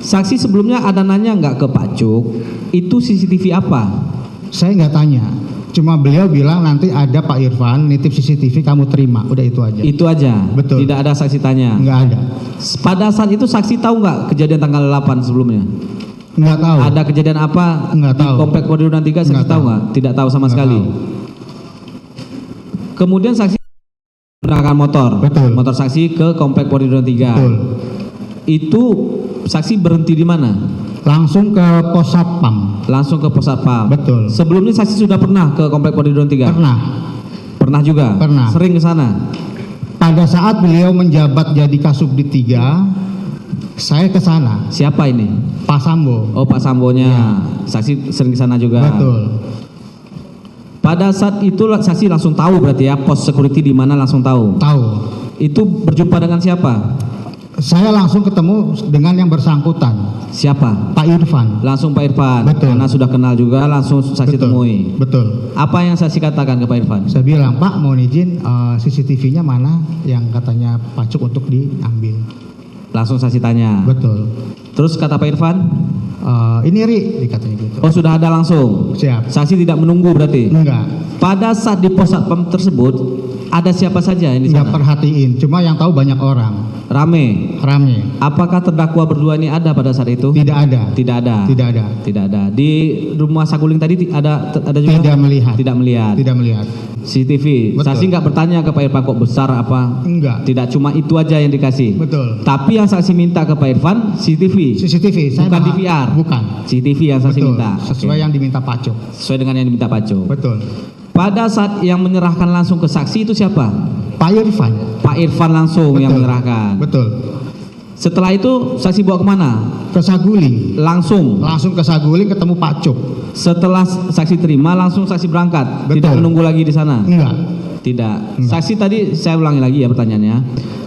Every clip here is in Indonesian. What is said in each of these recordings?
Saksi sebelumnya ada nanya nggak ke Pak Cuk, itu CCTV apa? Saya nggak tanya, cuma beliau bilang nanti ada Pak Irfan nitip CCTV kamu terima, udah itu aja. Itu aja. Betul. Tidak ada saksi tanya. Nggak ada. Pada saat itu saksi tahu nggak kejadian tanggal 8 sebelumnya? Nggak tahu. Ada kejadian apa Nggak di tahu. Komplek Podirudan 3 saksi Nggak tahu tahu. nggak? Tidak tahu sama Nggak sekali. tahu. Kemudian saksi menggunakan motor. Betul. Motor saksi ke Komplek Podirudan 3. Betul. Itu saksi berhenti di mana? Langsung ke pos satpam. Langsung ke pos satpam. Betul. Sebelumnya saksi sudah pernah ke Komplek Podirudan 3? Pernah. Pernah juga? Pernah. Sering ke sana? Pada saat beliau menjabat jadi Kasubdit 3, saya ke sana. Siapa ini? Pak Sambo. Oh, Pak Sambonya. Saksi sering ke sana juga. Betul. Pada saat itu saksi langsung tahu berarti ya, pos security di mana langsung tahu. Tahu. Itu berjumpa dengan siapa? Saya langsung ketemu dengan yang bersangkutan, Siapa? Pak Irfan. Langsung Pak Irfan. Betul. Karena sudah kenal juga, langsung saksi Betul. temui. Betul. Apa yang saksi katakan ke Pak Irfan? Saya bilang, Pak, mohon izin CCTV-nya mana yang katanya Pak Cuk untuk diambil. Langsung saksi tanya. Betul. Terus kata Pak Irfan? Ini Ri, dikatanya gitu. Oh, sudah ada langsung. Siap. Saksi tidak menunggu berarti. Enggak. Pada saat di pos satpam tersebut ada siapa saja ini? Enggak perhatiin. Cuma yang tahu banyak orang. Rame. Rame. Apakah terdakwa berdua ini ada pada saat itu? Tidak ada. Tidak ada. Tidak ada. Tidak ada. Di rumah Saguling tadi ada juga? Tidak melihat. Tidak melihat. Tidak melihat. CCTV. Betul. Saksi nggak bertanya ke Pak Irfan kok besar apa? Enggak. Tidak, cuma itu aja yang dikasih. Betul. Tapi yang saksi minta ke Pak Irfan CCTV. CCTV. Saya Bukan maha- DVR. Bukan. CCTV yang saksi Betul. minta. Sesuai Oke. yang diminta Pak Cuk. Sesuai dengan yang diminta Pak Cuk. Betul. Pada saat yang menyerahkan langsung ke saksi itu siapa? Pak Irfan. Pak Irfan langsung yang Betul. menyerahkan. Betul. Setelah itu saksi bawa kemana? Ke Saguling. Langsung. Langsung ke Saguling ketemu Pak Cuk. Setelah saksi terima langsung saksi berangkat. Betul. Tidak menunggu lagi di sana. Enggak. Tidak. Enggak. Saksi tadi saya ulangi lagi ya pertanyaannya.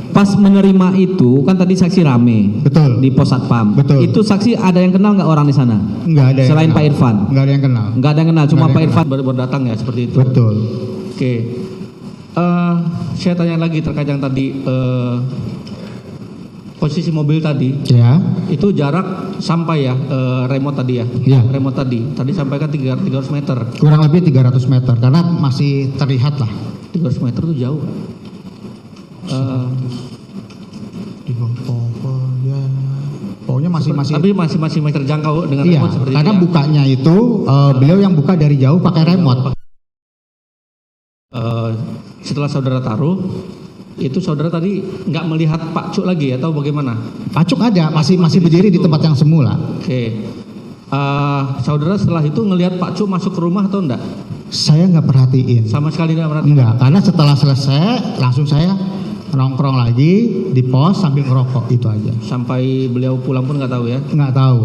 Pas menerima itu kan tadi saksi rame Betul. di pos satpam. Betul. Itu saksi ada yang kenal nggak orang di sana? Enggak ada yang Selain kenal. Pak Irfan? Enggak ada yang kenal. Nggak ada yang kenal, cuma Nggak ada Pak yang Irfan baru datang ya seperti itu. Betul. Oke. Saya tanya lagi terkait yang tadi posisi mobil tadi. Ya. Itu jarak sampai ya remote tadi ya. Ya. Remote tadi sampaikan 300 meter. Kurang lebih 300 meter karena masih terlihat lah. 300 meter itu jauh. Di bawah ya. Pokoknya masih Tapi masih terjangkau dengan iya, remote seperti karena itu ya. bukanya itu beliau yang buka dari jauh pakai remote. Setelah saudara taruh, itu saudara tadi nggak melihat Pak Cuk lagi atau bagaimana? Pak Cuk ada, masih berdiri di tempat yang semula. Oke. Saudara setelah itu ngelihat Pak Cuk masuk ke rumah atau enggak? Saya nggak perhatiin. Sama sekali nggak perhatian. Enggak, karena setelah selesai langsung saya nongkrong lagi di pos sambil ngerokok itu aja. Sampai beliau pulang pun nggak tahu ya. Nggak tahu.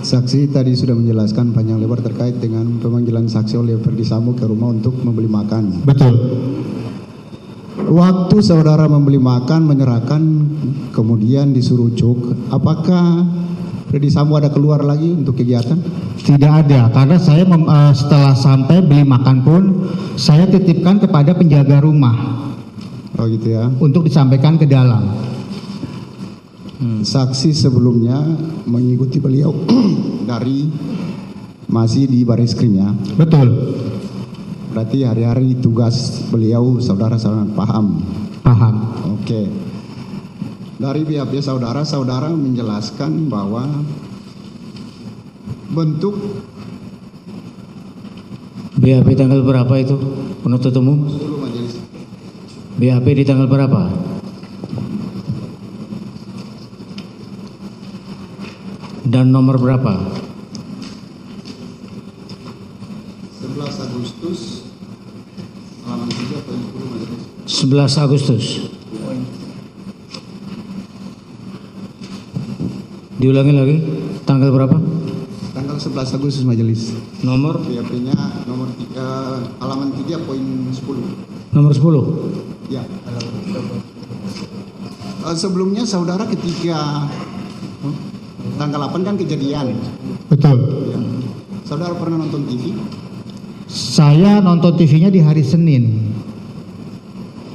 Saksi tadi sudah menjelaskan panjang lebar terkait dengan pemanggilan saksi oleh Ferdi Sambo ke rumah untuk membeli makan. Betul. Waktu saudara membeli makan, menyerahkan, kemudian disuruh cuk, apakah Ferdi Sambo ada keluar lagi untuk kegiatan? Tidak ada, karena saya setelah sampai beli makan pun saya titipkan kepada penjaga rumah Oh gitu ya. untuk disampaikan ke dalam. Saksi sebelumnya mengikuti beliau dari masih di baris krim ya. Betul. Berarti hari-hari tugas beliau saudara sangat paham. Paham. Oke. Dari pihak saudara menjelaskan bahwa bentuk BAP tanggal berapa itu penuntut umum? dulu majelis. BAP di tanggal berapa? Dan nomor berapa? 11 Agustus halaman 3.10 majelis. 11 Agustus. Diulangi lagi, tanggal berapa? Tanggal 11 Agustus majelis. Nomor BAP-nya nomor 3 halaman 3.10. nomor 10. Ya. Sebelumnya saudara ketika tanggal 8 kan kejadian. Betul. Ya. Saudara pernah nonton TV? Saya nonton TV-nya di hari Senin.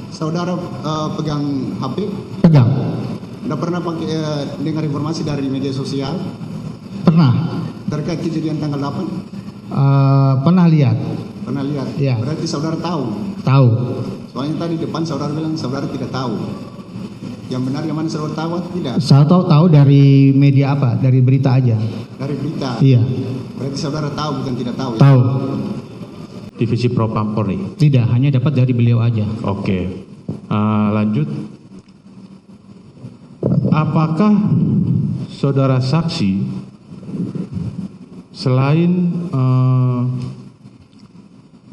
Saudara pegang HP? Pegang. Tidak pernah pakai dengar informasi dari media sosial Pernah. terkait kejadian tanggal 8? Pernah lihat. Pernah lihat? Iya. Berarti saudara tahu? Tahu. Soalnya tadi depan saudara bilang saudara tidak tahu. Yang benar yang mana saudara tahu atau tidak? Saya tahu dari media apa? Dari berita aja. Dari berita? Iya. Berarti saudara tahu bukan tidak tahu? Ya? Tahu. Divisi Propam Polri. Tidak, hanya dapat dari beliau aja. Oke. Lanjut. Apakah saudara saksi selain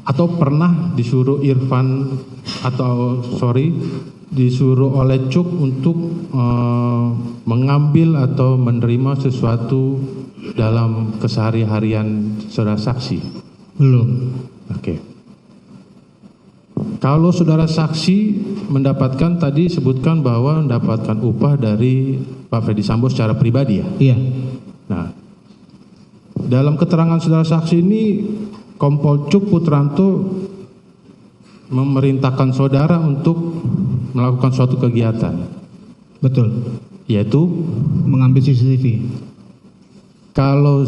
atau pernah disuruh Irfan disuruh oleh Cuk untuk mengambil atau menerima sesuatu dalam kesehari-harian saudara saksi? Belum. Oke. Kalau saudara saksi mendapatkan tadi sebutkan bahwa mendapatkan upah dari Pak Ferdi Sambo secara pribadi ya? Iya. Nah, dalam keterangan saudara saksi ini Kompol Cuk Putranto memerintahkan saudara untuk melakukan suatu kegiatan, Betul. yaitu Mengambil CCTV. kalau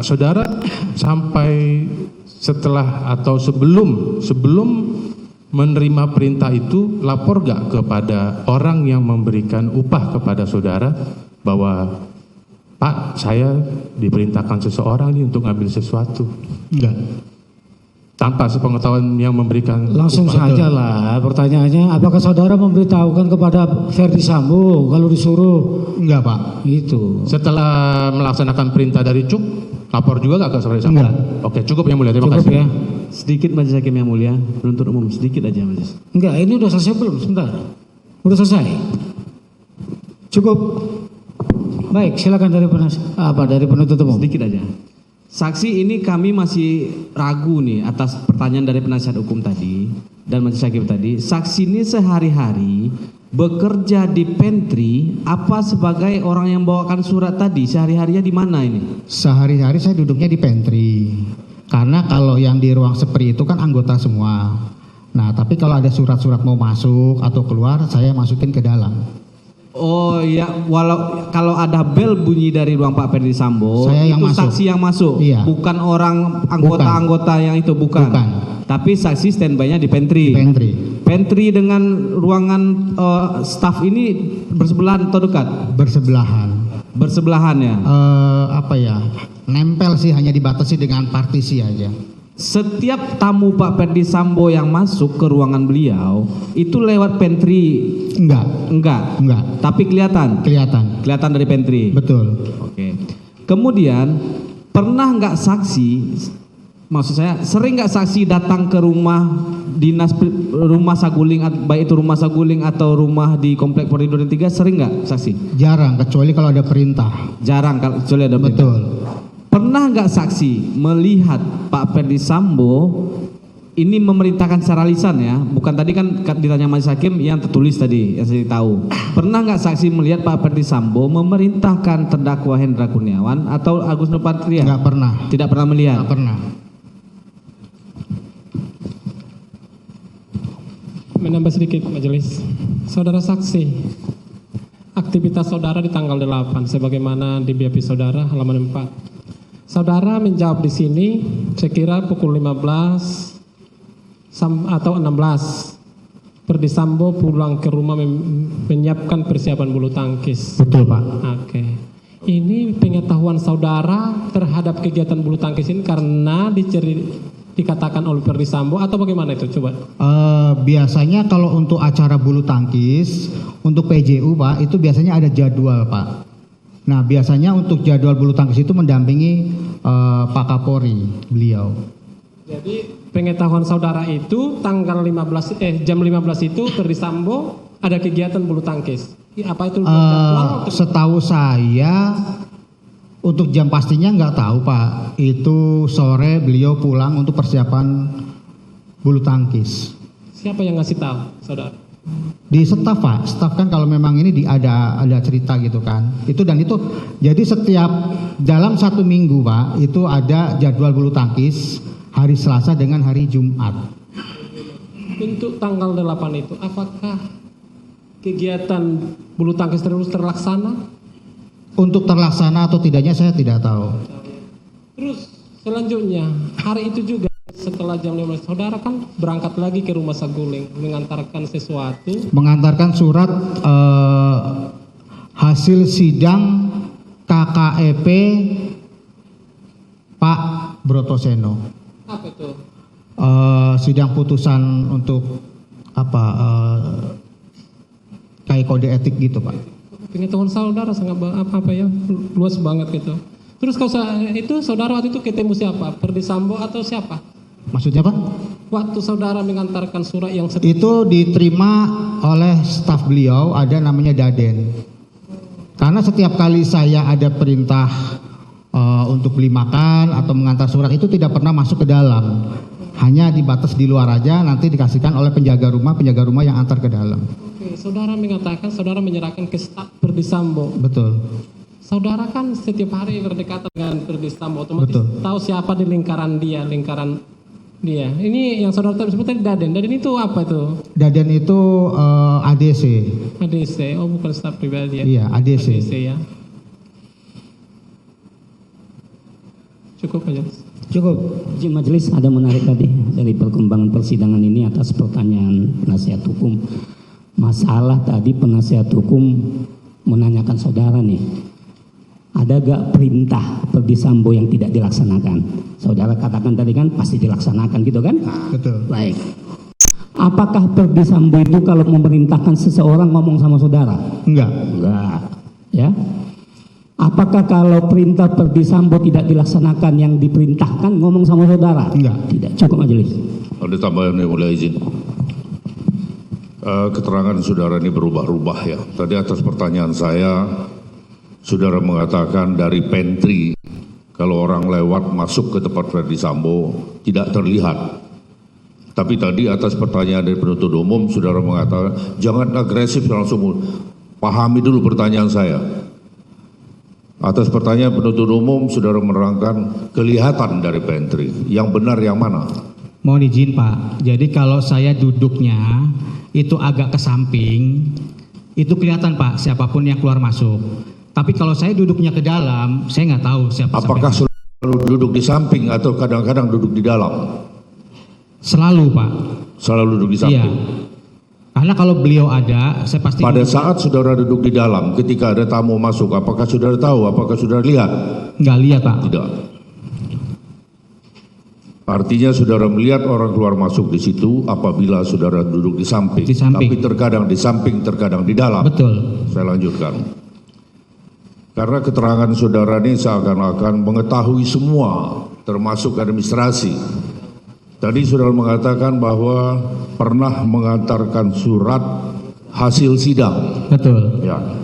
saudara sampai setelah atau sebelum menerima perintah itu lapor gak kepada orang yang memberikan upah kepada saudara bahwa Pak, saya diperintahkan seseorang nih untuk ngambil sesuatu? Enggak. Tanpa sepengetahuan yang memberikan Langsung upah. saja lah pertanyaannya, apakah saudara memberitahukan kepada Ferdi Sambo kalau disuruh? Enggak, Pak. Itu. Setelah melaksanakan perintah dari Cuk, lapor juga gak ke Ferdi Sambo? Enggak. Oke, cukup yang mulia, terima Cukup kasih. ya? Sedikit Majelis Hakim yang mulia, penuntut umum sedikit aja Majelis. Enggak, ini udah selesai belum? Sebentar. Udah selesai? Cukup? Baik, silakan dari penuntut umum. Sedikit aja. Saksi ini kami masih ragu nih atas pertanyaan dari penasihat hukum tadi dan Majelis Hakim tadi. Saksi ini sehari-hari bekerja di pantry apa sebagai orang yang bawakan surat tadi? Sehari-harinya di mana ini? Sehari-hari saya duduknya di pantry. Karena kalau yang di ruang seperti itu kan anggota semua. Nah, tapi kalau ada surat-surat mau masuk atau keluar, saya masukin ke dalam. Oh ya, kalau ada bel bunyi dari ruang Pak Ferdi Sambo, Saya yang itu masuk. saksi yang masuk, Iya. bukan orang anggota-anggota yang itu bukan. Bukan. Tapi saksi standby-nya di pantry. Pantry. Pantry dengan ruangan staff ini bersebelahan atau dekat? Bersebelahan. Bersebelahan ya. Nempel sih, hanya dibatasi dengan partisi aja. Setiap tamu Pak Ferdi Sambo yang masuk ke ruangan beliau itu lewat pantry. Enggak. Tapi kelihatan dari pantry. Betul. Oke. Kemudian pernah nggak saksi, maksud saya sering nggak saksi datang ke rumah dinas, rumah Saguling, baik itu rumah Saguling atau rumah di Komplek Polri Duren 3, sering nggak saksi? Jarang, kecuali kalau ada perintah. Jarang, kecuali ada perintah. Betul. Pernah nggak saksi melihat Pak Ferdi Sambo ini memerintahkan secara lisan ya, bukan tadi kan ditanya Majelis Hakim yang tertulis tadi yang saya tahu. Pernah nggak saksi melihat Pak Ferdi Sambo memerintahkan terdakwa Hendra Kurniawan atau Agus Nurpatria? Enggak pernah. Tidak pernah melihat. Enggak pernah. Menambah sedikit majelis. Saudara saksi, aktivitas saudara di tanggal 8 sebagaimana di BAP saudara halaman 4. Saudara menjawab di sini sekira pukul 15 atau 16. Ferdi Sambo pulang ke rumah menyiapkan persiapan bulu tangkis. Betul, Pak. Oke. Ini pengetahuan saudara terhadap kegiatan bulu tangkis ini karena dikatakan oleh Ferdi Sambo atau bagaimana itu, coba? Biasanya kalau untuk acara bulu tangkis, untuk PJU Pak, itu biasanya ada jadwal Pak. Nah biasanya untuk jadwal bulu tangkis itu mendampingi Pak Kapolri beliau. Jadi pengetahuan saudara itu tanggal 15 jam 15 itu Ferdi Sambo ada kegiatan bulu tangkis. Apa itu jadwal? Setahu saya untuk jam pastinya nggak tahu Pak. Itu sore beliau pulang untuk persiapan bulu tangkis. Siapa yang ngasih tahu, saudara? Di staf Pak, staf kan kalau memang ini ada cerita gitu kan. Itu jadi setiap dalam 1 minggu Pak, itu ada jadwal bulu tangkis hari Selasa dengan hari Jumat. Untuk tanggal 8 itu, apakah kegiatan bulu tangkis terus terlaksana? Untuk terlaksana atau tidaknya saya tidak tahu. Terus selanjutnya, hari itu juga setelah jam 15, saudara kan berangkat lagi ke rumah Saguling mengantarkan sesuatu. Mengantarkan surat hasil sidang KKEP Pak Brotoseno. Apa itu? Sidang putusan untuk kayak kode etik gitu Pak. Pengetahuan saudara sangat luas banget gitu. Terus kalau itu saudara waktu itu ketemu siapa? Perdi Sambo atau siapa? Maksudnya Pak? Waktu saudara mengantarkan surat yang Itu diterima oleh staf beliau, ada namanya Daden. Karena setiap kali saya ada perintah untuk beli makan atau mengantar surat itu tidak pernah masuk ke dalam. Hanya dibatas di luar aja, nanti dikasihkan oleh penjaga rumah yang antar ke dalam. Oke, saudara mengatakan saudara menyerahkan ke staf Perdi Sambo. Betul. Saudara kan setiap hari berdekatan dengan Perdi Sambo, otomatis Betul. tahu siapa di lingkaran dia. Ini yang saudara sebut tadi Daden. Daden itu apa itu? Daden itu ADC. ADC, oh bukan staf pribadi ya? Iya, ADC. ADC ya. Cukup aja. Cukup. Izin majelis, ada menarik tadi dari perkembangan persidangan ini atas pertanyaan penasihat hukum. Masalah tadi penasihat hukum menanyakan saudara nih, ada gak perintah Perdi Sambo yang tidak dilaksanakan? Saudara katakan tadi kan pasti dilaksanakan gitu kan? Betul. Baik. Apakah Perdi Sambo itu kalau memerintahkan seseorang ngomong sama saudara? Enggak. Enggak. Ya. Apakah kalau perintah Perdi Sambo tidak dilaksanakan yang diperintahkan ngomong sama saudara? Enggak. Tidak. Cukup majelis. Ada tambahan yang boleh izin. Keterangan saudara ini berubah-ubah ya. Tadi atas pertanyaan saya, saudara mengatakan dari pantry kalau orang lewat masuk ke tempat Perdi Sambo tidak terlihat. Tapi tadi atas pertanyaan dari penuntut umum, saudara mengatakan jangan agresif langsung. Pahami dulu pertanyaan saya. Atas pertanyaan penuntut umum, saudara menerangkan kelihatan dari pantry. Yang benar yang mana? Mohon izin Pak, jadi kalau saya duduknya itu agak ke samping, itu kelihatan Pak siapapun yang keluar masuk. Tapi kalau saya duduknya ke dalam, saya nggak tahu siapa. Apakah selalu duduk di samping atau kadang-kadang duduk di dalam? Selalu Pak. Selalu duduk di samping? Iya. Karena kalau beliau ada, saya pasti. Pada saat saudara duduk di dalam, ketika ada tamu masuk, apakah saudara tahu, apakah saudara lihat? Nggak lihat Pak. Tidak. Artinya saudara melihat orang keluar masuk di situ apabila saudara duduk di samping. Di samping. Tapi terkadang di samping, terkadang di dalam. Betul. Saya lanjutkan. Karena keterangan saudara ini seakan-akan mengetahui semua, termasuk administrasi. Tadi saudara mengatakan bahwa pernah mengantarkan surat hasil sidang. Betul. Ya.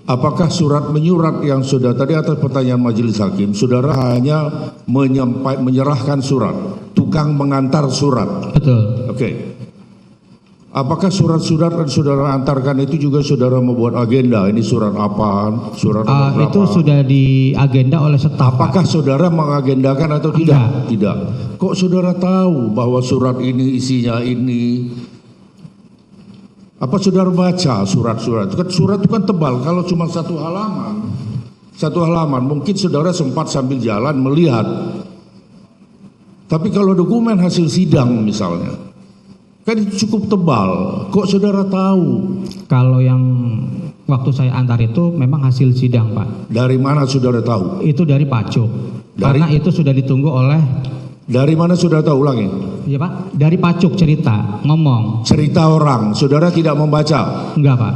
Apakah surat menyurat yang sudah tadi atas pertanyaan majelis hakim, saudara hanya menyerahkan surat, tukang mengantar surat. Betul. Oke. Apakah surat-surat yang saudara antarkan itu juga saudara membuat agenda? Ini surat apa? Surat nomor berapa? Itu sudah di agenda oleh staf. Apakah saudara mengagendakan atau tidak? Enggak. Tidak. Kok saudara tahu bahwa surat ini isinya ini? Apa saudara baca surat-surat? Surat itu kan tebal. Kalau cuma satu halaman, mungkin saudara sempat sambil jalan melihat. Tapi kalau dokumen hasil sidang misalnya, kan itu cukup tebal. Kok saudara tahu? Kalau yang waktu saya antar itu memang hasil sidang Pak. Dari mana saudara tahu? Itu dari Pacuk. Dari- Karena itu sudah ditunggu oleh. Dari mana saudara tahu? Ulangi. Iya Pak. Dari Pacuk cerita ngomong. Cerita orang, saudara tidak membaca. Enggak Pak.